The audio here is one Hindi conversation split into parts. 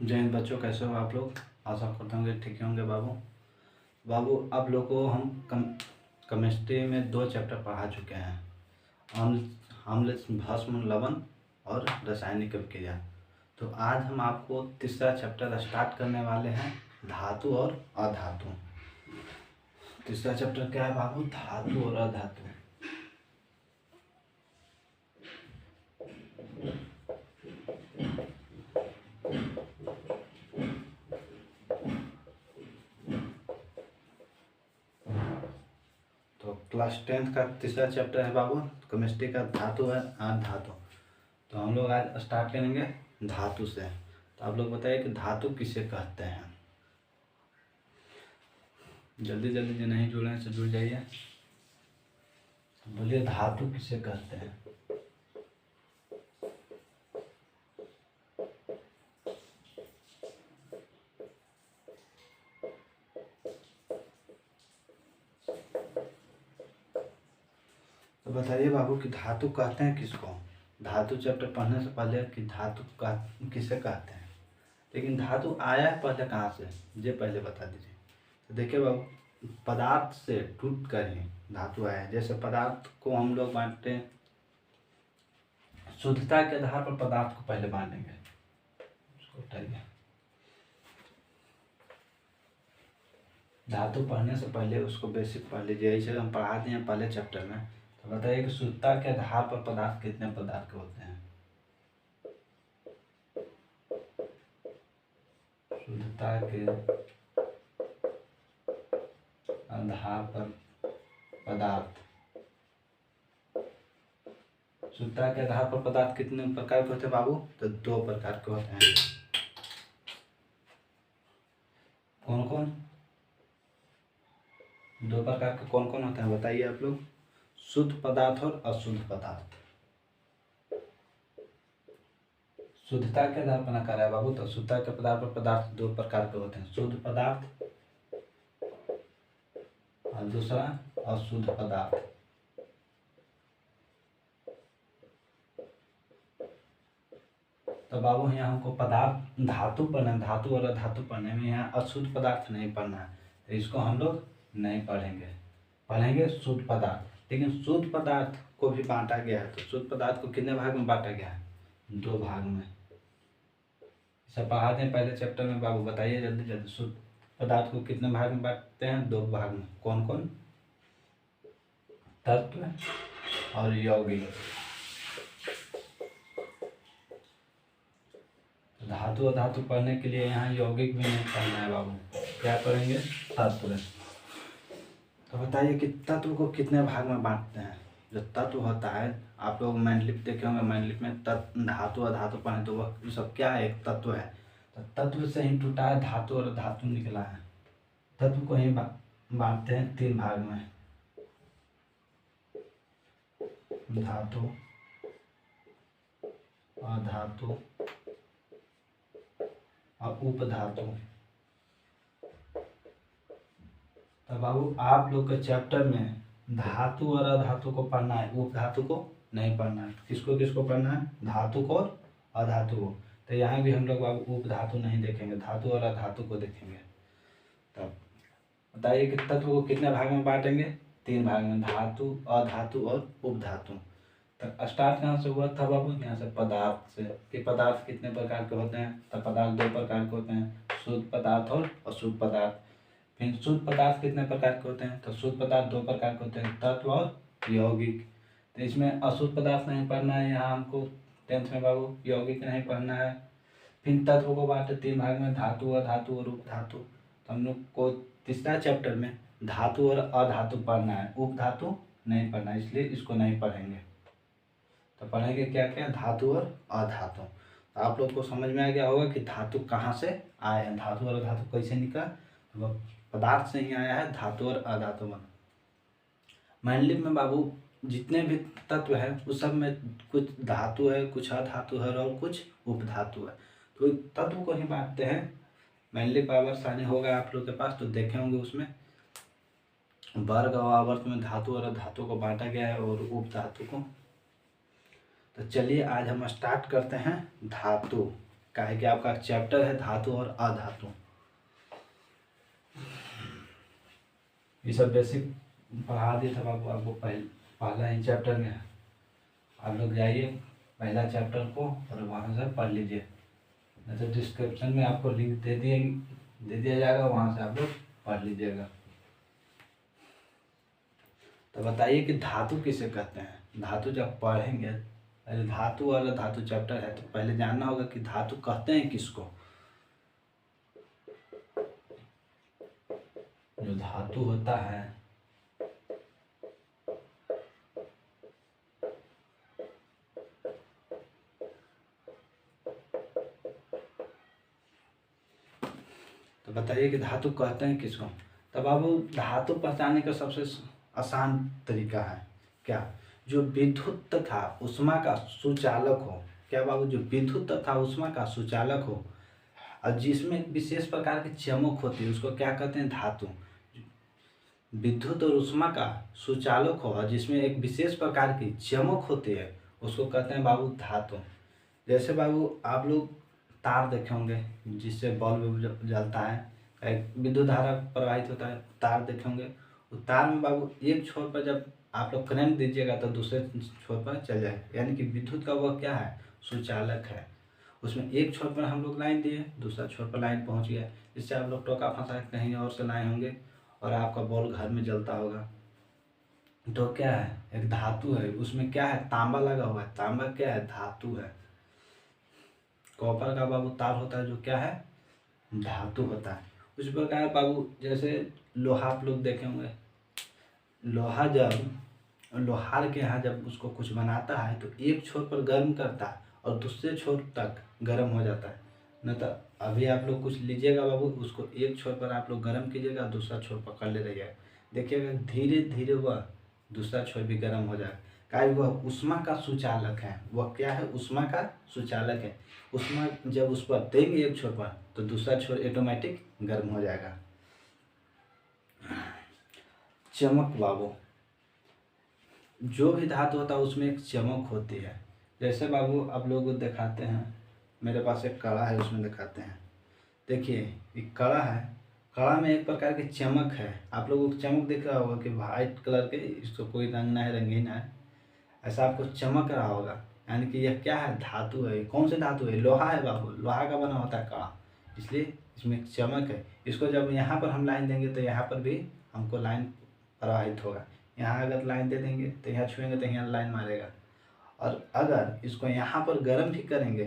जय हिंद बच्चों, कैसे हो आप लोग। आशा करता हूँ कि ठीक ही होंगे। बाबू आप लोग को हम केमिस्ट्री में 2 चैप्टर पढ़ा चुके हैं। अम्ल भस्म लवण और रासायनिक अभिक्रिया। तो आज हम आपको तीसरा चैप्टर स्टार्ट करने वाले हैं, धातु और अधातु। तीसरा चैप्टर क्या है बाबू? धातु और अधातु। तो क्लास 10th का तीसरा चैप्टर है बाबू, केमिस्ट्री का धातु है अधातु। तो हम लोग आज स्टार्ट करेंगे धातु से। तो आप लोग बताइए कि धातु किसे कहते हैं। जल्दी जल्दी जो नहीं जुड़े से जुड़ जाइए। बोलिए, धातु किसे कहते हैं। तो बताइए बाबू कि धातु कहते हैं किसको। धातु चैप्टर पढ़ने से पहले कि धातु किसे कहते हैं, लेकिन धातु आया है पहले कहाँ से, ये पहले बता दीजिए। तो देखिए बाबू, पदार्थ से टूट कर ही धातु आया है। जैसे पदार्थ को हम लोग बांटते हैं, शुद्धता के आधार पर पदार्थ को पहले बांटेंगे। उसको उठाइए। धातु पढ़ने से पहले उसको बेसिक पढ़ लीजिए, इसे हम पढ़ा दिए हैं पहले चैप्टर में। तो बताइए कि शुद्धता के आधार पर पदार्थ कितने प्रकार के होते हैं। शुद्धता के आधार पर पदार्थ, शुद्धता के आधार पर पदार्थ कितने प्रकार के होते हैं बाबू? तो 2 प्रकार के होते हैं। कौन कौन? 2 प्रकार के कौन कौन होते हैं बताइए आप लोग। शुद्ध पदार्थ और अशुद्ध पदार्थ। शुद्धता के आधार पर नकार है बाबू। तो शुद्धता के आधार पर पदार्थ 2 प्रकार के होते हैं, शुद्ध पदार्थ और दूसरा अशुद्ध पदार्थ। तो बाबू यहाँ हमको पदार्थ धातु पढ़ना है, धातु और अधातु पढ़ने में यहाँ अशुद्ध पदार्थ नहीं पढ़ना है। तो इसको हम लोग नहीं पढ़ेंगे शुद्ध पदार्थ। लेकिन शुद्ध पदार्थ को भी बांटा गया है। तो शुद्ध पदार्थ को कितने भाग में बांटा गया है? 2 भाग में। सब पढ़ाते हैं पहले चैप्टर में बाबू, बताइए जल्दी जल्दी। शुद्ध पदार्थ को कितने भाग में बांटते हैं? 2 भाग में। कौन कौन? तत्व और यौगिक। धातु और धातु पढ़ने के लिए यहाँ यौगिक भी नहीं पढ़ना है बाबू। क्या पढ़ेंगे? तत्व। तो बताइए कि तत्व को कितने भाग में बांटते हैं। जो तत्व होता है, आप लोग मैंडलिप देखे होंगे, मैंडलिप में धातु और धातु पढ़े तो वह सब क्या है? एक तत्व है। तो तत्व से ही टूटा है धातु और धातु निकला है। तत्व को ही बांटते हैं 3 भाग में, धातु, अधातु और उपधातु। तो बाबू आप लोग के चैप्टर में धातु और अधातु को पढ़ना है, उपधातु को नहीं पढ़ना है। किसको किसको पढ़ना है? धातु को और अधातु को। तो यहाँ भी हम लोग बाबू उपधातु नहीं देखेंगे, धातु और अधातु को देखेंगे। तब बताइए कि तत्व को कितने भाग में बांटेंगे? 3 भाग में, धातु, अधातु और उपधातु। तो स्टार्ट कहाँ से हुआ था बाबू? यहाँ से पदार्थ से। कि पदार्थ कितने प्रकार के होते हैं? तो पदार्थ 2 प्रकार के होते हैं, शुद्ध पदार्थ और अशुद्ध पदार्थ। फिर शुद्ध पदार्थ कितने प्रकार के होते हैं? तो शुद्ध पदार्थ 2 प्रकार के होते हैं, तत्व और यौगिक। तो इसमें अशुद्ध पदार्थ नहीं पढ़ना है यहाँ हमको 10th में बाबू, यौगिक नहीं पढ़ना है। फिर तत्व को बांटे 3 भाग में, धातु, अधातु और उपधातु। तो हम लोग को तीसरा चैप्टर में धातु और अधातु पढ़ना है, उपधातु नहीं पढ़ना है, इसलिए इसको नहीं पढ़ेंगे। तो पढ़ेंगे क्या क्या? धातु और अधातु। तो आप लोग को समझ में आ गया होगा कि धातु कहाँ से आए हैं, धातु और अधातु कैसे निकला। तो पदार्थ से ही आया है धातु और अधातु में। मैंडलिप में बाबू जितने भी तत्व है उस सब में कुछ धातु है, कुछ अधातु है और कुछ उपधातु है। तो तत्व को ही बांटते हैं। मैंडलिप आवर्त सारणी होगा आप लोग के पास, तो देखे होंगे उसमें वर्ग और आवर्त में धातु और अधातु को बांटा गया है और उपधातु को। तो चलिए आज हम स्टार्ट करते हैं धातु। क्या है कि आपका चैप्टर है धातु और अधातु। ये सब बेसिक पढ़ा दिया था आपको पहला ही चैप्टर में। आप लोग जाइए पहला चैप्टर को और वहाँ से पढ़ लीजिए, नहीं तो डिस्क्रिप्शन में आपको लिंक दे दिया जाएगा, वहाँ से आप लोग पढ़ लीजिएगा। तो बताइए कि धातु किसे कहते हैं। धातु जब पढ़ेंगे, पहले धातु वाला धातु चैप्टर है तो पहले जानना होगा कि धातु कहते हैं किसको। जो धातु होता है तो बताइए कि धातु कहते हैं किसको। तब अब धातु पहचानने का सबसे आसान तरीका है क्या, जो विद्युत तथा ऊष्मा का सुचालक हो। क्या बाबू, जो विद्युत तथा ऊष्मा का सुचालक हो और जिसमें विशेष प्रकार की चमक होती है उसको क्या कहते हैं, धातु। विद्युत और ऊष्मा का सुचालक हो और जिसमें एक विशेष प्रकार की चमक होती है उसको कहते हैं बाबू धातु। जैसे बाबू आप लोग तार देखे होंगे जिससे बल्ब जलता है, एक विद्युत धारा प्रवाहित होता है, तार देखे होंगे। उस तार में बाबू एक छोर पर जब आप लोग करंट दीजिएगा तो दूसरे छोर पर चल जाएगा, यानी कि विद्युत का वह क्या है, सुचालक है। उसमें एक छोर पर हम लोग लाइन दिए, दूसरा छोर पर लाइन पहुंच गया, इससे आप लोग टोका फंसा कहीं और से लाए होंगे और आपका बॉल घर में जलता होगा। तो क्या है, एक धातु है, उसमें क्या है, तांबा लगा हुआ है। तांबा क्या है, धातु है। कॉपर का बाबू तार होता है जो क्या है, धातु होता है। उस प्रकार बाबू जैसे लोहा आप लोग देखे होंगे, लोहा जब लोहार के यहाँ जब उसको कुछ बनाता है तो एक छोर पर गर्म करता है और दूसरे छोर तक गर्म हो जाता है। न तो अभी आप लोग कुछ लीजिएगा बाबू, उसको एक छोर पर आप लोग गर्म कीजिएगा, दूसरा छोर पकड़ ले रहिएगा, देखिएगा धीरे धीरे वह दूसरा छोर भी गर्म हो जाएगा। क्या वह ऊष्मा का सुचालक है। वह क्या है, ऊष्मा का सुचालक है। ऊष्मा जब उस पर देंगे एक छोर पर तो दूसरा छोर ऑटोमेटिक गर्म हो जाएगा। चमक बाबू, जो भी धातु होता है उसमें एक चमक होती है। जैसे बाबू आप लोग दिखाते हैं, मेरे पास एक कड़ा है उसमें दिखाते हैं, देखिए एक कड़ा है, कड़ा में एक प्रकार की चमक है। आप लोगों को चमक दिख रहा होगा कि वाइट कलर के, इसको कोई रंग ना है, रंगीन है, ऐसा आपको चमक रहा होगा, यानी कि यह क्या है, धातु है। कौन से धातु है, लोहा है बाबू, लोहा का बना होता है कड़ा, इसलिए इसमें एक चमक है। इसको जब यहाँ पर हम लाइन देंगे तो यहाँ पर भी हमको लाइन प्रवाहित होगा। यहाँ अगर लाइन दे देंगे तो यहाँ छुएंगे तो यहाँ लाइन मारेगा, और अगर इसको यहाँ पर गर्म भी करेंगे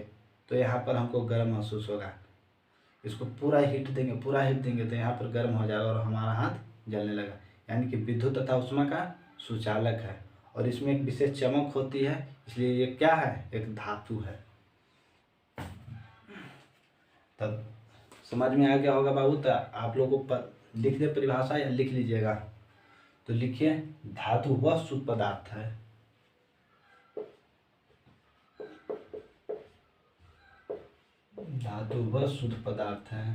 तो यहाँ पर हमको गर्म महसूस होगा। इसको पूरा हीट देंगे तो यहाँ पर गर्म हो जाएगा और हमारा हाथ जलने लगा, यानी कि विद्युत तथा ऊष्मा का सुचालक है और इसमें एक विशेष चमक होती है, इसलिए ये क्या है, एक धातु है। तब समझ में आ गया होगा बाबू। तो आप लोगों को लिख दे परिभाषा या लिख लीजिएगा, तो लिखिए धातु वह शुद्ध पदार्थ है धातु वह शुद्ध पदार्थ है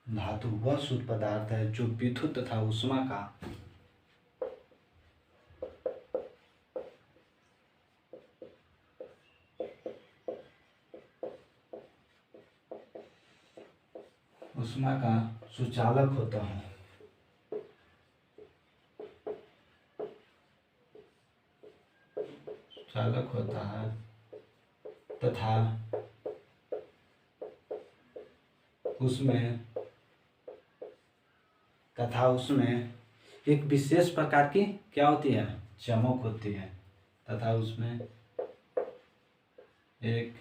धातु वह शुद्ध पदार्थ है जो विद्युत तथा ऊष्मा का सुचालक होता है। सुचालक होता है तथा उसमें एक विशेष प्रकार की क्या होती है, चमक होती है, तथा उसमें एक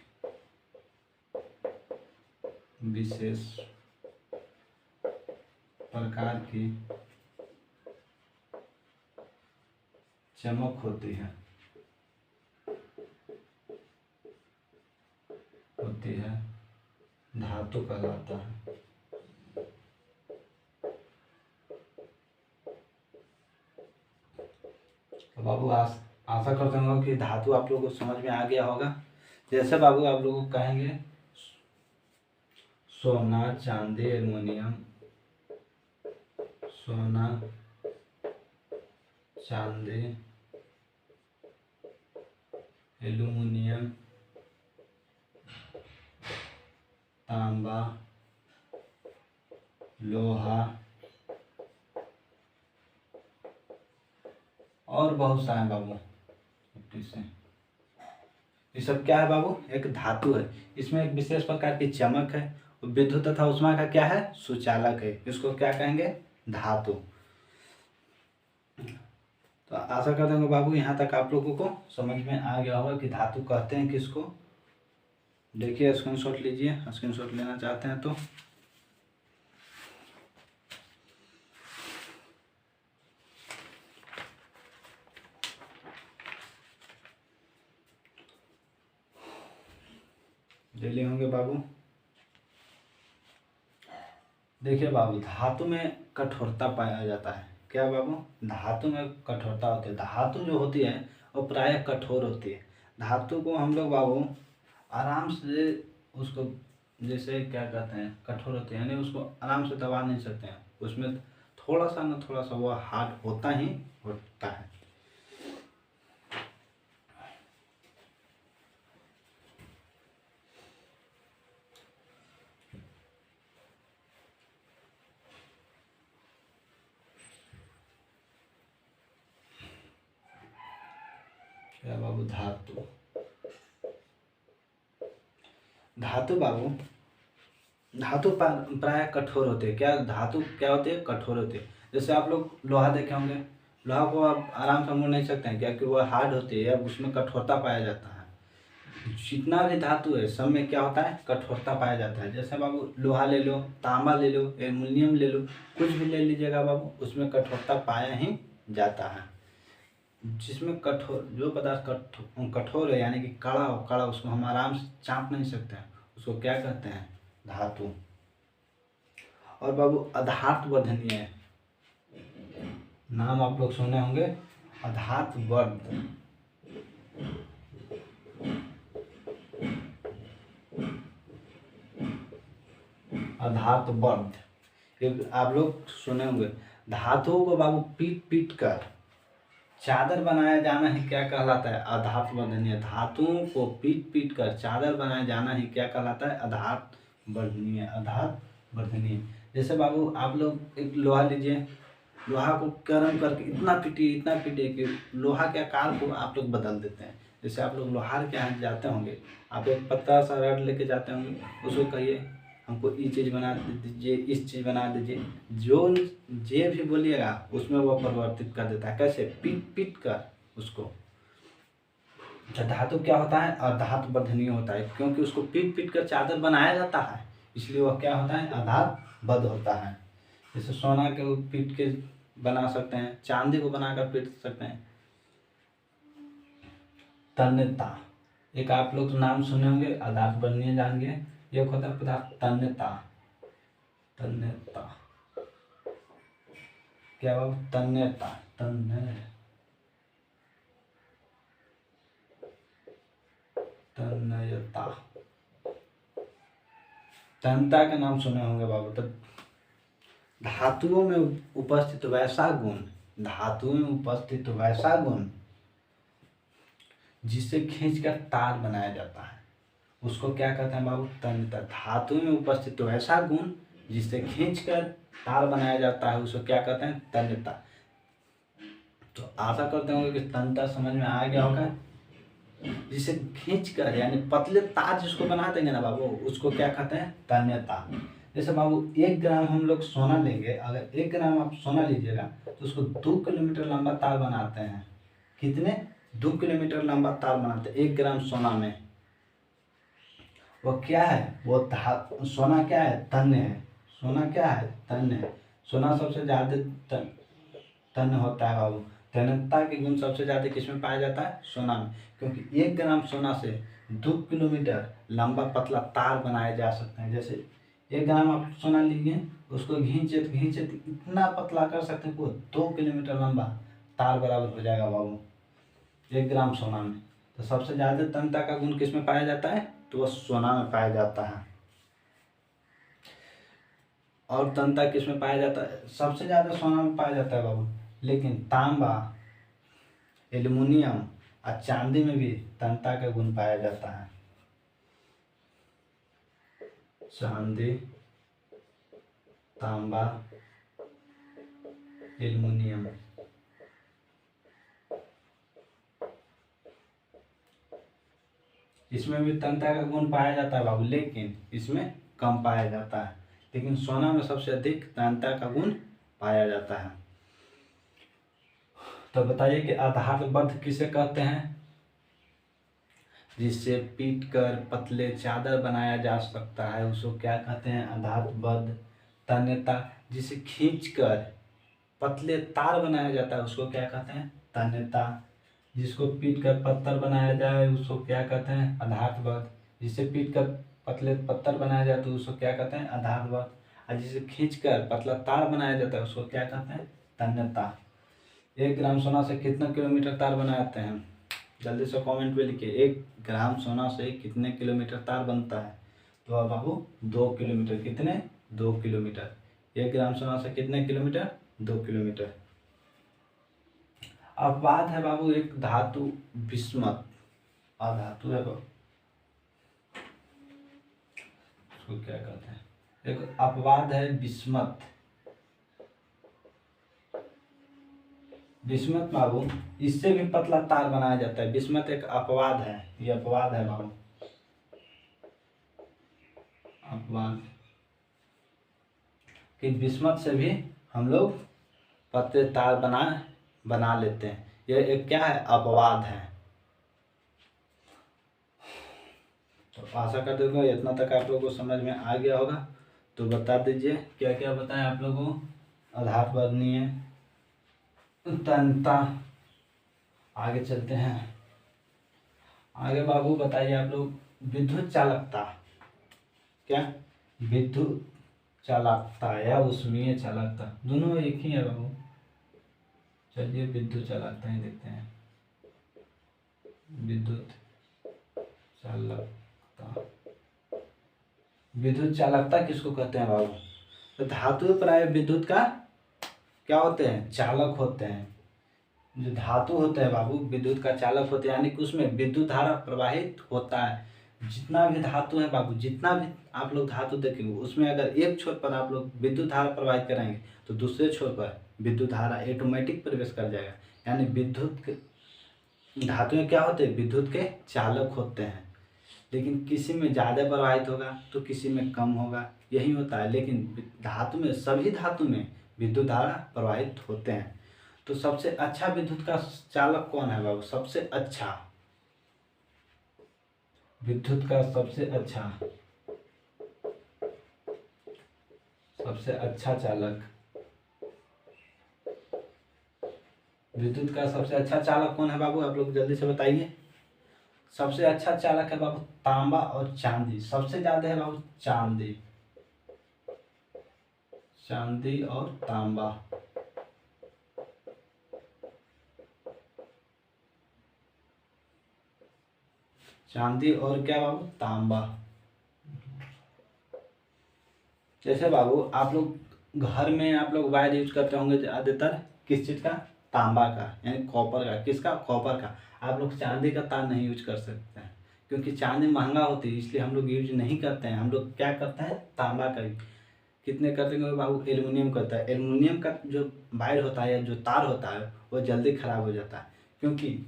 विशेष प्रकार की चमक होती है धातु कहलाता है। तो बाबू आशा करता हूँ कि धातु आप लोगों को समझ में आ गया होगा। जैसे बाबू आप लोगों को कहेंगे सोना, चांदी, एल्युमिनियम, सोना, चांदी, एल्यूमिनियम, तांबा, लोहा और बहुत सा है बाबू। ये सब क्या है बाबू? एक धातु है। इसमें एक विशेष प्रकार की चमक है। विद्युत तथा ऊष्मा का क्या है? सुचालक है। इसको क्या कहेंगे? धातु। तो आशा करते हैं बाबू यहाँ तक आप लोगों को समझ में आ गया होगा कि धातु कहते हैं किसको। देखिए स्क्रीनशॉट लीजिए, स्क्रीनशॉट लेना चाहते हैं तो। ले लिए होंगे बाबू। देखिए बाबू, धातु में कठोरता पाया जाता है। क्या बाबू? धातु में कठोरता होती है। धातु जो होती है वो प्रायः कठोर होती है। धातु को हम लोग बाबू आराम से उसको, जैसे क्या कहते हैं, कठोर होती है, यानी उसको आराम से दबा नहीं सकते हैं। उसमें थोड़ा सा न थोड़ा सा वो हार्ड होता ही होता है। क्या बाबू? धातु, धातु बाबू, धातु प्राय कठोर होते हैं। क्या धातु क्या होती है? कठोर होती है। जैसे आप लोग लोहा देखे होंगे, लोहा को आप आराम से मोड़ नहीं सकते हैं, क्या कि वो हार्ड होती है या उसमें कठोरता पाया जाता है। जितना भी धातु है सब में क्या होता है? कठोरता पाया जाता है। जैसे बाबू लोहा ले लो, तांबा ले लो, एल्युमिनियम ले लो, कुछ भी ले लीजिएगा बाबू, उसमें कठोरता पाया ही जाता है। जिसमें कठोर जो पदार्थ कठोर है, यानी कि कड़ा हो, कड़ा, उसको हम आराम से चाप नहीं सकते हैं, उसको क्या कहते हैं? धातु। और बाबू अधातु वर्धनीय, नाम आप लोग सुने होंगे, अधातु वर्ध। अधातु वर्ध, आप लोग सुने होंगे। धातुओं को बाबू पीट पीट कर चादर बनाया जाना ही क्या कहलाता है? अधातु वर्धनीय। धातुओं को पीट पीट कर चादर बनाया जाना ही क्या कहलाता है? अधातु वर्धनीय, अधातु वर्धनीय। जैसे बाबू आप लोग एक लोहा लीजिए, लोहा को गर्म करके इतना पीटिए कि लोहा के आकार को आप लोग बदल देते हैं। जैसे आप लोग लोहार के यहाँ जाते होंगे, आप एक पतला सा रड लेके जाते होंगे, उसको कहिए हमको ये चीज़ बना दीजिए, इस चीज़ बना दीजिए, जो भी बोलिएगा उसमें वो परिवर्तित कर देता है। कैसे? पीट पीट कर उसको। अच्छा, धातु क्या होता है? अधातु वर्धनीय होता है, क्योंकि उसको पीट पीट कर चादर बनाया जाता है, इसलिए वह क्या होता है? अधातु वर्ध होता है। जैसे सोना के पीट के बना सकते हैं, चांदी को बनाकर पीट सकते हैं। तन्यता, एक आप लोग नाम सुने होंगे, अधातु वर्धनीय जान गए। एक होता है पदार्थ तन्यता। तन्यता क्या बाबू? तन्यता, तन्यता, तन्यता का नाम सुने होंगे बाबू। तो धातुओं में उपस्थित वैसा गुण, धातुओं में उपस्थित वैसा गुण जिसे खींचकर तार बनाया जाता है, उसको क्या कहते हैं बाबू? तन्यता। धातु में उपस्थित वैसा गुण जिसे खींचकर तार बनाया जाता है, उसको क्या कहते हैं? तन्यता। तो आशा करते होंगे कि तन्यता समझ में आ गया होगा। जिसे खींचकर, यानी पतले तार जिसको बना देंगे ना बाबू, उसको क्या कहते हैं? तन्यता। जैसे बाबू 1 ग्राम हम लोग सोना लेंगे, अगर 1 ग्राम आप सोना लीजिएगा तो उसको 2 किलोमीटर लंबा तार बनाते हैं। कितने? 2 किलोमीटर लंबा तार बनाते हैं 1 ग्राम सोना में। वो क्या है? वो सोना क्या है? तन्य है। सोना क्या है? तन्य है। सोना सबसे ज्यादा तन्य होता है बाबू। तन्यता के गुण सबसे ज्यादा किसमें पाया जाता है? सोना में, क्योंकि 1 ग्राम सोना से 2 किलोमीटर लंबा पतला तार बनाए जा सकते हैं। जैसे 1 ग्राम आप सोना लीजिए, उसको घींचे इतना पतला कर सकते हैं, वो 2 किलोमीटर लंबा तार बराबर हो जाएगा बाबू 1 ग्राम सोना में। तो सबसे ज्यादा तन्यता का गुण किसमें पाया जाता है? तो वह सोना में पाया जाता है। और तन्यता किसमें पाया जाता है? सबसे ज्यादा सोना में पाया जाता है बाबू। लेकिन तांबा, एल्युमिनियम, और चांदी में भी तन्यता का गुण पाया जाता है। चांदी, तांबा, एल्युमिनियम, इसमें भी तन्यता का गुण पाया जाता है बाबू, लेकिन इसमें कम पाया जाता है। लेकिन सोना में सबसे अधिक तन्यता का गुण पाया जाता है। तो बताइए कि आधारबद्ध किसे कहते हैं? जिससे पीट कर पतले चादर बनाया जा सकता है उसको क्या कहते हैं? आधारबद्ध। तन्यता, जिसे खींचकर पतले तार बनाया जाता है उसको क्या कहते हैं? तन्यता। जिसको पीट कर पत्थर बनाया जाए उसको क्या कहते हैं? आधारबद्ध। जिसे पीट कर पतले पत्थर बनाया जाए तो उसको क्या कहते हैं? आधारबद्ध। और जिसे खींचकर पतला तार बनाया जाता है उसको क्या कहते हैं? तन्यता। 1 ग्राम सोना से कितना किलोमीटर तार बनाते हैं? जल्दी से कमेंट में लिखिए, 1 ग्राम सोना से कितने किलोमीटर तार बनता है? तो अब बाबू 2 किलोमीटर। कितने? 2 किलोमीटर। 1 ग्राम सोना से कितने किलोमीटर? 2 किलोमीटर। अब बात है बाबू एक धातु बिस्मत, अधातु है बाबू, उसको क्या कहते हैं? एक अपवाद है बिस्मत। बिस्मत बाबू, इससे भी पतला तार बनाया जाता है। बिस्मत एक अपवाद है, ये अपवाद है बाबू, अपवाद कि बिस्मत से भी हम लोग पतले तार बना लेते हैं। ये एक क्या है? अपवाद है। तो आशा करते हो इतना तक आप लोगों को समझ में आ गया होगा। तो बता दीजिए क्या क्या बताएं आप लोगों को? आधारबद्धनीय, तन्यता। आगे चलते हैं। आगे बाबू बताइए आप लोग विद्युत चालकता। क्या? विद्युत चालकता या ऊष्मीय चालकता, दोनों एक ही है बाबू। चलिए विद्युत चालकता ही देखते हैं। विद्युत चालकता, विद्युत चालकता किसको कहते हैं बाबू? तो धातु प्राय विद्युत का क्या होते हैं? चालक होते हैं। जो धातु होते हैं बाबू विद्युत का चालक होते हैं, यानी कि उसमें विद्युत धारा प्रवाहित होता है। जितना भी धातु है बाबू, जितना भी आप लोग धातु देखेंगे उसमें अगर एक छोर पर आप लोग विद्युत धारा प्रवाहित कराएंगे तो दूसरे छोर पर विद्युत धारा ऑटोमेटिक प्रवेश कर जाएगा। यानी विद्युत धातुएं क्या होते हैं? विद्युत के चालक होते हैं। लेकिन किसी में ज़्यादा प्रवाहित होगा तो किसी में कम होगा, यही होता है। लेकिन धातु में, सभी धातु में विद्युत धारा प्रवाहित होते हैं। तो सबसे अच्छा विद्युत का चालक कौन है बाबू? सबसे अच्छा विद्युत का सबसे चालक, विद्युत का सबसे अच्छा चालक कौन है बाबू? आप लोग जल्दी से बताइए। सबसे अच्छा चालक है बाबू तांबा और चांदी। सबसे ज्यादा है बाबू चांदी, चांदी और तांबा। चांदी और क्या बाबू? तांबा। जैसे बाबू आप लोग घर में आप लोग वायर यूज करते होंगे ज्यादातर किस चीज का? तांबा का, यानी कॉपर का। किसका? कॉपर का। आप लोग चांदी का तार नहीं यूज कर सकते हैं क्योंकि चांदी महंगा होती है, इसलिए हम लोग यूज नहीं करते हैं। हम लोग क्या करते हैं? तांबा का। कितने करते हैं बाबू? एल्युमिनियम करता है। एल्युमिनियम का जो वायर होता है या जो तार होता है वो जल्दी खराब हो जाता है क्योंकि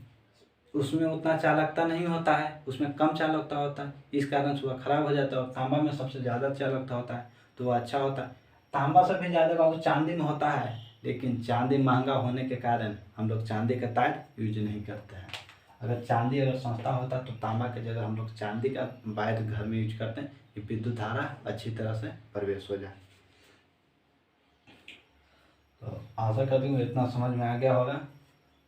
उसमें उतना चालकता नहीं होता है, उसमें कम चालकता होता है, इस कारण से वह खराब हो जाता है। और तांबा में सबसे ज़्यादा चालकता होता है तो वह अच्छा होता है। तांबा से भी ज़्यादा बाबू चांदी में होता है, लेकिन चांदी महंगा होने के कारण हम लोग चांदी का तार यूज नहीं करते हैं। अगर चांदी अगर सस्ता होता तो तांबा की जगह हम लोग चांदी का वायर घर में यूज करते हैं कि विद्युत धारा अच्छी तरह से प्रवेश हो जाए। तो आशा करती हूँ इतना समझ में आ गया होगा।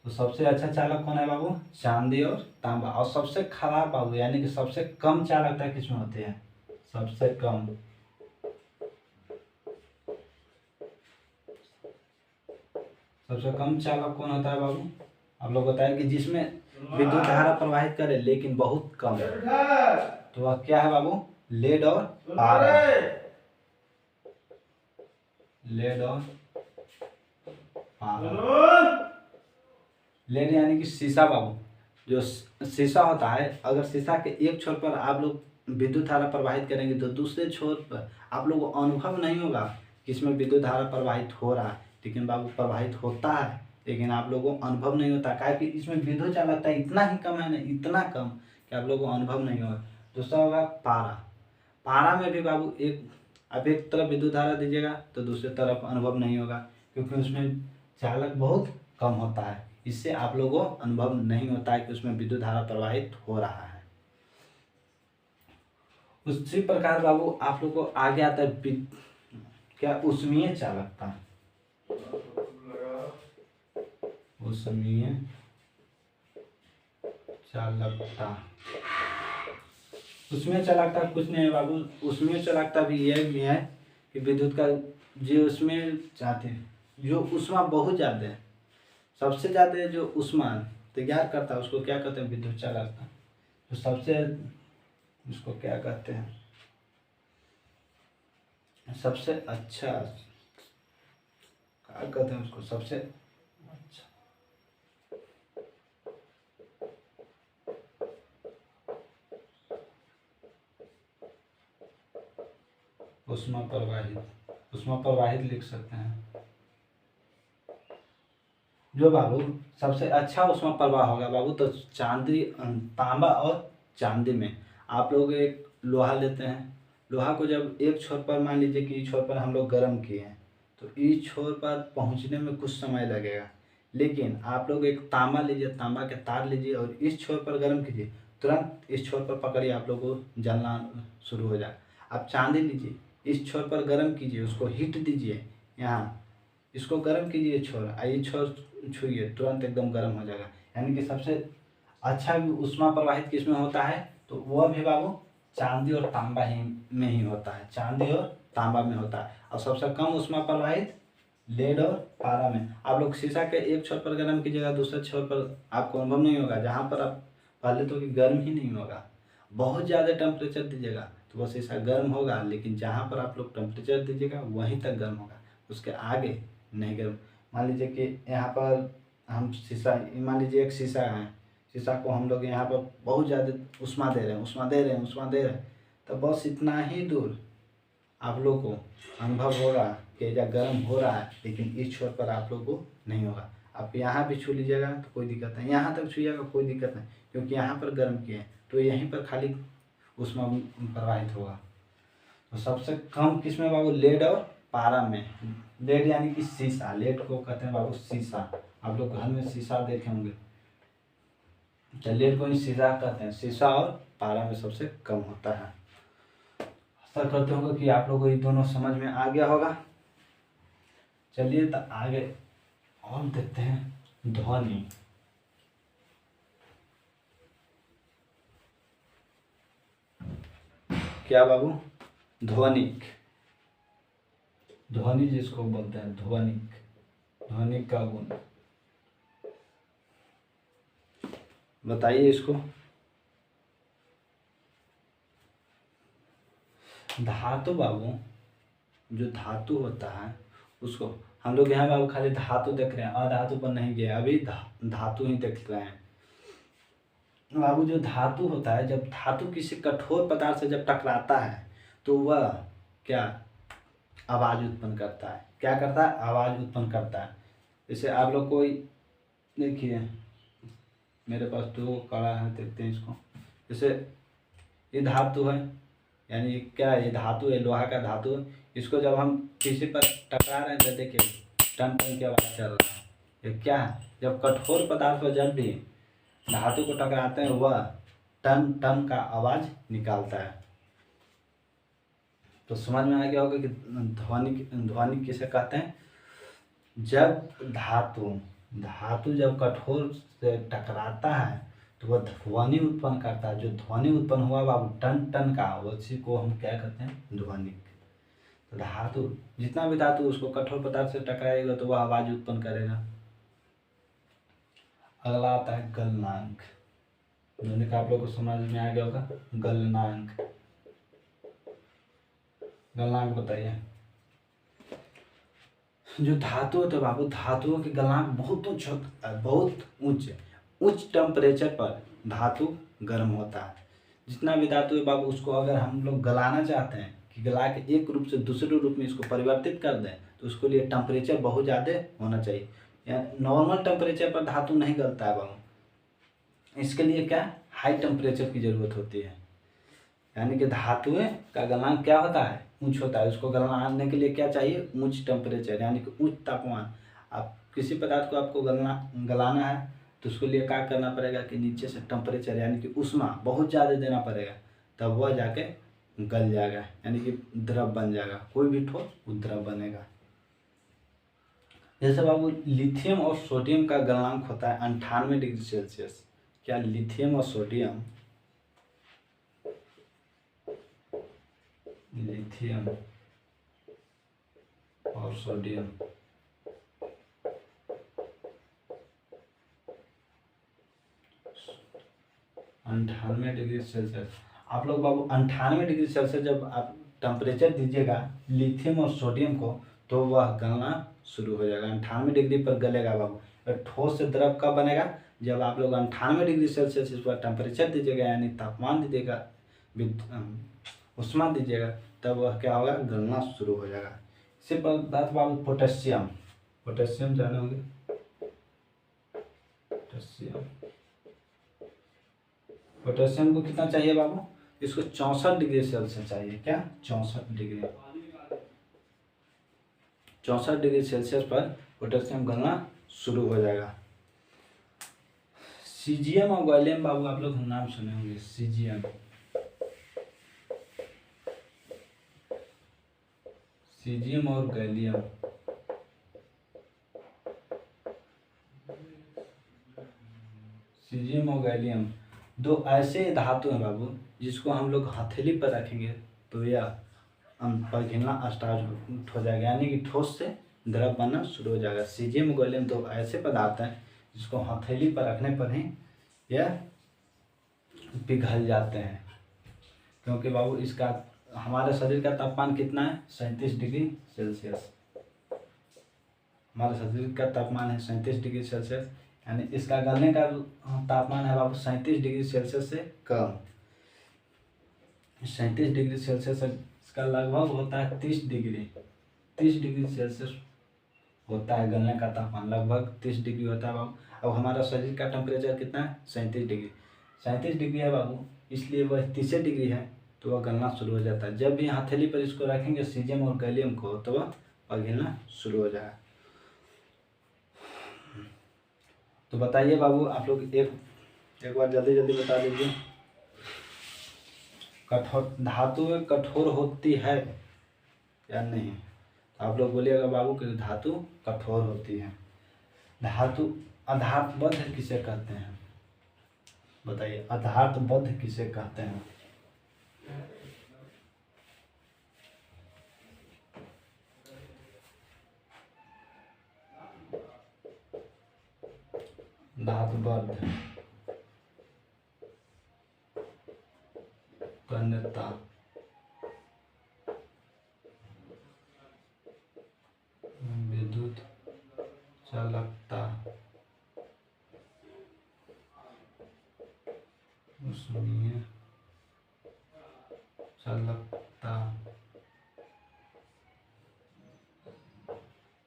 तो सबसे अच्छा चालक कौन है बाबू? चांदी और तांबा। और सबसे खराब बाबू, यानी कि सबसे कम चालकता किसमें होती है? सबसे कम, सबसे कम चालक कौन होता है बाबू? आप लोग बताएं कि जिसमें विद्युत धारा प्रवाहित करे लेकिन बहुत कम। तो वह क्या है बाबू? लेड और पारा। लेड और पारा। लेड यानी कि शीशा बाबू, जो शीशा होता है, अगर शीशा के एक छोर पर आप लोग विद्युत धारा प्रवाहित करेंगे तो दूसरे छोर पर आप लोगों को अनुभव नहीं होगा कि इसमें विद्युत धारा प्रवाहित हो रहा है, लेकिन बाबू प्रवाहित होता है, लेकिन आप लोगों को अनुभव नहीं होता, क्या कि इसमें विद्युत चालकता इतना ही कम है ना, इतना कम कि आप लोगों को अनुभव नहीं होगा। दूसरा होगा पारा। पारा में भी बाबू आप एक तरफ विद्युत धारा दीजिएगा तो दूसरी तरफ अनुभव नहीं होगा, क्योंकि उसमें चालक बहुत कम होता है, इससे आप लोगों को अनुभव नहीं होता है कि उसमें विद्युत धारा प्रवाहित हो रहा है। उसी प्रकार बाबू आप लोग को आगे आता है क्या, ऊष्मीय चालकता। ऊष्मीय चालकता, ऊष्मीय चालकता कुछ नहीं है बाबू, ऊष्मीय चालकता भी यह भी है कि विद्युत का जो उसमें चाहते हैं, जो ऊष्मा बहुत ज़्यादा है, सबसे ज़्यादा जो ऊष्मा तैयार करता है उसको क्या कहते हैं, विद्युत चालकता। तो सबसे उसको क्या कहते हैं, सबसे अच्छा क्या कहते हैं उसको, सबसे अच्छा ऊष्मा प्रवाहित लिख सकते हैं। जो बाबू सबसे अच्छा ऊष्मा प्रवाह होगा बाबू, तो चांदी, तांबा और चांदी में आप लोग एक लोहा लेते हैं, लोहा को जब एक छोर पर मान लीजिए कि इस छोर पर हम लोग गर्म किए हैं, तो इस छोर पर पहुंचने में कुछ समय लगेगा, लेकिन आप लोग एक तांबा लीजिए, तांबा के तार लीजिए और इस छोर पर गर्म कीजिए, तुरंत इस छोर पर पकड़िए, आप लोग को जलना शुरू हो जाए। आप चांदी लीजिए, इस छोर पर गर्म कीजिए, उसको हीट दीजिए, यहाँ इसको गर्म कीजिए छोर, ये छोर छुइए, तुरंत एकदम गर्म हो जाएगा। यानी कि सबसे अच्छा भी ऊष्मा प्रवाहित किस में होता है, तो वह भी बाबू चांदी और तांबा ही में ही होता है, चांदी और तांबा में होता है। और सबसे कम ऊष्मा प्रवाहित लेड और पारा में। आप लोग शीशा के एक छोर पर गर्म कीजिएगा, दूसरे छोर पर आपको अनुभव नहीं होगा, जहाँ पर आप पहले तो कि गर्म ही नहीं होगा। बहुत ज़्यादा टेम्परेचर दीजिएगा तो वह शीशा गर्म होगा, लेकिन जहाँ पर आप लोग टेम्परेचर दीजिएगा वहीं तक गर्म होगा, उसके आगे नहीं गर्म। मान लीजिए कि यहाँ पर हम शीशा, मान लीजिए एक शीशा है, शीशा को हम लोग यहाँ पर बहुत ज़्यादा ऊष्मा दे रहे हैं, तो बस इतना ही दूर आप लोग को अनुभव होगा कि यह गर्म हो रहा है, लेकिन इस छोर पर आप लोग को नहीं होगा। आप यहाँ भी छू लीजिएगा तो कोई दिक्कत नहीं, यहाँ तक छूइएगा कोई दिक्कत नहीं, क्योंकि यहाँ पर गर्म किए हैं तो यहीं पर खाली ऊष्मा प्रवाहित होगा। तो सबसे कम किस में बाबू, लेड और पारा में। लेड यानी कि शीशा, लेड को कहते हैं बाबू शीशा, आप लोग घर में शीशा देखे होंगे, तो लेड को ही शीशा कहते हैं। शीशा और पारा में सबसे कम होता है। आशा करते होंगे कि आप लोगों को ये दोनों समझ में आ गया होगा। चलिए तो आगे और देखते हैं ध्वनि। क्या बाबू, ध्वनिक, ध्वनि जिसको बोलते हैं ध्वनिक, ध्वनिक का गुण बताइए इसको। धातु बाबू, जो धातु होता है उसको हम लोग यहाँ बाबू खाली धातु देख रहे हैं, अधातु पर नहीं गए, अभी धातु ही देख रहे हैं बाबू। जो धातु होता है, जब धातु किसी कठोर पदार्थ से जब टकराता है तो वह क्या आवाज़ उत्पन्न करता है, क्या करता है, आवाज़ उत्पन्न करता है। जैसे आप लोग कोई देखिए, मेरे पास दो कड़ा है, देखते हैं इसको। जैसे ये धातु है, यानी क्या है, ये धातु है, लोहा का धातु है। इसको जब हम किसी पर टकरा रहे हैं तो देखिए टन टन की आवाज़ चल रहा है, ये क्या है, जब कठोर पदार्थ पर जब भी धातु को टकराते हैं वह टन टन का आवाज़ निकालता है। तो समझ में आ गया होगा कि ध्वनि किसे कहते हैं। जब धातु जब कठोर से टकराता है तो वह ध्वनि उत्पन्न करता है। जो ध्वनि उत्पन्न हुआ बाबू टन टन का, उसी को हम क्या कहते हैं, ध्वनिक। तो धातु, जितना भी धातु उसको कठोर पदार्थ से टकराएगा तो वह आवाज़ उत्पन्न करेगा। अगला आता है गलनांक। ध्वनि का आप लोग को समझ में आ गया होगा, गलनांक। गलनांक बताइए। जो धातु होते बाबू, धातुओं के गलनांक बहुत उच्च, बहुत ऊंचे उच्च टेम्परेचर पर धातु गर्म होता है। जितना भी धातु है बाबू, उसको अगर हम लोग गलाना चाहते हैं कि गला के एक रूप से दूसरे रूप में इसको परिवर्तित कर दें, तो उसके लिए टेम्परेचर बहुत ज़्यादा होना चाहिए। या नॉर्मल टेम्परेचर पर धातु नहीं गलता है बाबू, इसके लिए क्या हाई टेम्परेचर की ज़रूरत होती है। यानी कि धातुएं का गलनांक क्या होता है, उच्च होता है। उसको गलाने के लिए क्या चाहिए, उच्च टेम्परेचर यानी कि उच्च तापमान। आप किसी पदार्थ को आपको गलाना है तो उसके लिए क्या करना पड़ेगा कि नीचे से टेम्परेचर यानी कि ऊष्मा बहुत ज़्यादा देना पड़ेगा, तब वह जाके गल जाएगा, यानी कि द्रव बन जाएगा। कोई भी ठोस वो द्रव बनेगा। जैसे बाबू लिथियम और सोडियम का गलनांक होता है 98 डिग्री सेल्सियस। क्या लिथियम और सोडियम, लिथियम और सोडियम 98 डिग्री सेल्सियस। आप लोग बाबू 98 डिग्री सेल्सियस जब आप टेम्परेचर दीजिएगा लिथियम और सोडियम को, तो वह गलना शुरू हो जाएगा। 98 डिग्री पर गलेगा बाबू। ठोस से द्रव कब बनेगा, जब आप लोग 98 डिग्री सेल्सियस इस पर टेम्परेचर दीजिएगा, यानी तापमान दीजिएगा, ऊष्मा दीजिएगा, तब वह क्या होगा, गलना शुरू हो जाएगा। इसी पदार्थ बाबू पोटेशियम, पोटेशियम जाने होंगे, पोटेशियम, पोटेशियम को कितना चाहिए बाबू, इसको 64 डिग्री सेल्सियस चाहिए। क्या 64 डिग्री, 64 डिग्री सेल्सियस पर पोटेशियम गलना शुरू हो जाएगा। सीजियम और गैलियम बाबू आप लोग नाम सुने होंगे, सीजियम, सीजियम और गैलियम। सीजियम और गैलियम दो ऐसे धातु हैं बाबू, जिसको हम लोग हथेली पर रखेंगे तो यह पिघलना स्टार्ट हो जाएगा, यानी कि ठोस से द्रव बनना शुरू हो जाएगा। सीजियम और गैलियम दो ऐसे पदार्थ हैं जिसको हथेली पर रखने पर ही यह पिघल जाते हैं। क्योंकि बाबू इसका हमारे शरीर का तापमान कितना है, 37 डिग्री सेल्सियस। हमारे शरीर का तापमान है 37 डिग्री सेल्सियस, यानी इसका गलने का तापमान है बाबू 37 डिग्री सेल्सियस से कम। 37 डिग्री सेल्सियस इसका लगभग होता है 30 डिग्री सेल्सियस होता है गलने का तापमान, लगभग 30 डिग्री होता है बाबू। अब हमारा शरीर का टेम्परेचर कितना है, 37 डिग्री, 37 डिग्री है बाबू, इसलिए वह 30 डिग्री है, तो वह गलना शुरू हो जाता है। जब भी हथेली पर इसको रखेंगे सीजियम और गैलियम को, तो वह पिघलना शुरू हो जाएगा। तो बताइए बाबू आप लोग एक बार जल्दी जल्दी बता दीजिए, कठोर धातु कठोर होती है या नहीं। आप लोग बोलिएगा बाबू कि धातु कठोर होती है। धातु अधातुबद्ध किसे कहते हैं, बताइए, अधातुबद्ध किसे कहते हैं। धातुबद्ध तन्यता, विद्युत चालकता, ऊष्मीय चालकता,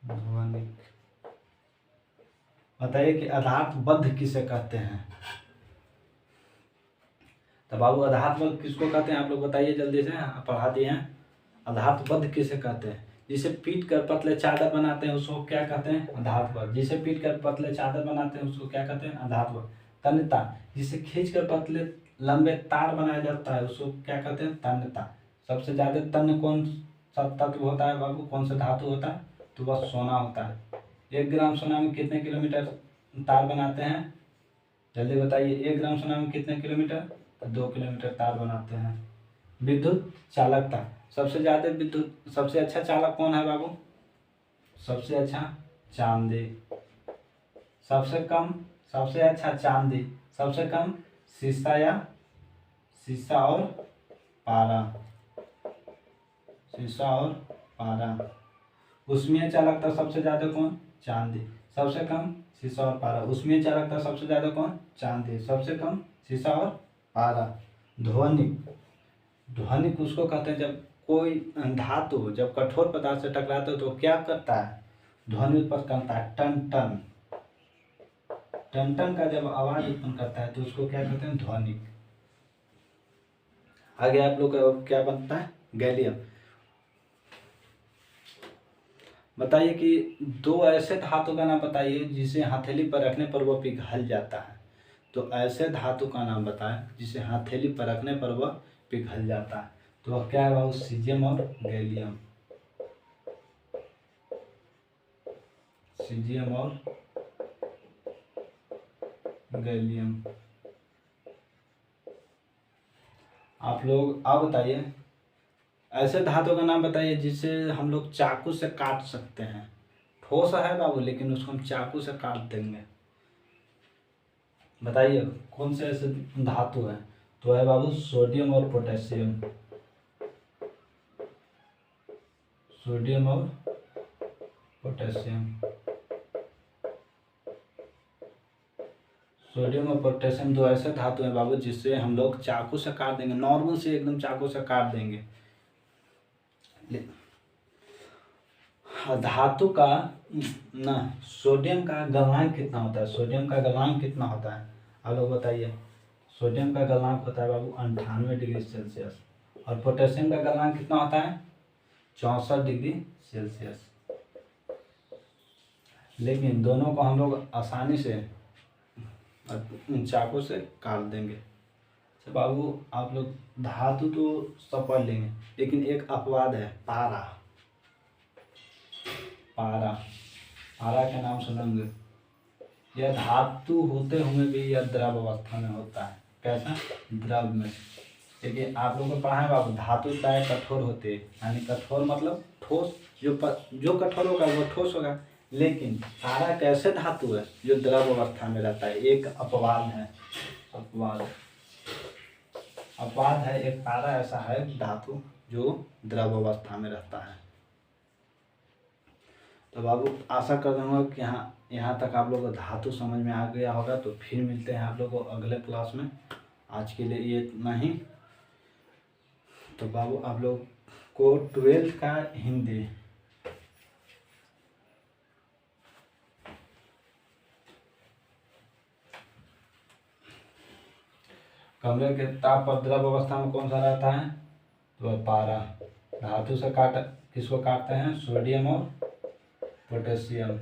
ध्वनिक। बताइए कि अधातुबद्ध किसे कहते हैं। तो बाबू अधातुबद्ध किसको कहते हैं, आप लोग बताइए जल्दी से, आप पढ़ा दिए हैं। अधातुबद्ध किसे कहते हैं, जिसे पीट कर पतले चादर बनाते हैं उसको क्या कहते हैं, अधातुबद्ध। जिसे पीट कर पतले चादर बनाते हैं उसको क्या कहते हैं, अधातुबद्ध। तन्यता, जिसे खींच कर पतले लंबे तार बनाया जाता है उसको क्या कहते हैं, तन्यता। सबसे ज्यादा तन्य कौन सा तत्व होता है बाबू, कौन सा धातु होता है, तो वह सोना होता है। 1 ग्राम सोना में कितने किलोमीटर तार बनाते हैं, जल्दी बताइए। 1 ग्राम सोना में कितने किलोमीटर, तो 2 किलोमीटर तार बनाते हैं। विद्युत चालकता, सबसे अच्छा चालक कौन है बाबू, सबसे अच्छा चांदी। सबसे अच्छा चांदी, सबसे कम शीशा और पारा। ऊष्मीय चालकता सबसे ज्यादा कौन, चांदी। सबसे कम शीशा और पारा। उसमें चालकता सबसे ज़्यादा कौन? चांदी। सबसे कम शीशा और पारा। ध्वनिक, ध्वनिक उसको कहते हैं जब कोई धातु जब कठोर पदार्थ से टकराता है तो क्या करता है? ध्वनि उत्पन्न करता है, टन टन। टन टन का जब आवाज उत्पन्न करता है तो उसको क्या कहते हैं? ध्वनिक। आगे आप लोग का क्या बनता है? गैलियम। बताइए कि दो ऐसे धातु का नाम बताइए जिसे हथेली पर रखने पर वह पिघल जाता है। तो ऐसे धातु का नाम बताएं जिसे हथेली पर रखने पर वह पिघल जाता है। तो वह क्या है बाबू? सीजियम और गैलियम। सीजियम और गैलियम। आप लोग आप बताइए ऐसे धातु का नाम बताइए जिसे हम लोग चाकू से काट सकते हैं। ठोस है बाबू लेकिन उसको हम चाकू से काट देंगे। बताइए कौन से ऐसे धातु है? तो है बाबू सोडियम और पोटेशियम। सोडियम और पोटेशियम। सोडियम और पोटेशियम दो ऐसे धातु हैं बाबू जिससे हम लोग चाकू से काट देंगे, नॉर्मल से एकदम चाकू से काट देंगे। धातु का ना सोडियम का गलनांक कितना होता है? सोडियम का गलनांक कितना होता है? आप लोग बताइए। सोडियम का गलनांक होता है बाबू 98 डिग्री सेल्सियस। और पोटेशियम का गलनांक कितना होता है? 64 डिग्री सेल्सियस। लेकिन दोनों को हम लोग आसानी से चाकू से काट देंगे। तो बाबू आप लोग धातु तो सब पढ़ लेंगे लेकिन एक अपवाद है, पारा। पारा, पारा का नाम सुनेंगे। यह धातु होते हुए भी यह द्रव अवस्था में होता है। कैसा? द्रव में। देखिए आप लोगों को पढ़ा है बाबू, धातु प्राय कठोर होते हैं, यानी कठोर मतलब ठोस। जो कठोर होगा वो ठोस होगा। लेकिन पारा कैसे धातु है? जो द्रव अवस्था में रहता है। एक अपवाद है, अपवाद है। एक पारा ऐसा है धातु जो द्रव अवस्था में रहता है। तो बाबू आशा कर दूंगा कि यहाँ तक आप लोगों को धातु समझ में आ गया होगा। तो फिर मिलते हैं आप लोगों को अगले क्लास में। आज के लिए ये इतना ही। तो बाबू आप लोग को 12th का हिंदी कमरे के ताप पर द्रव अवस्था में कौन सा रहता है? तो पारा। धातु से किसको काटते हैं? सोडियम और पोटेशियम।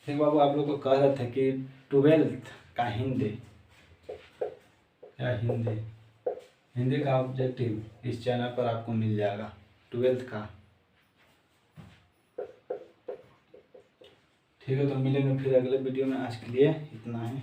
ठीक बाबू, आप लोग को कह रहे थे कि 12th का हिंदी या हिंदी का ऑब्जेक्टिव इस चैनल पर आपको मिल जाएगा। 12th का। ठीक है, तो मिलेंगे फिर अगले वीडियो में। आज के लिए इतना ही।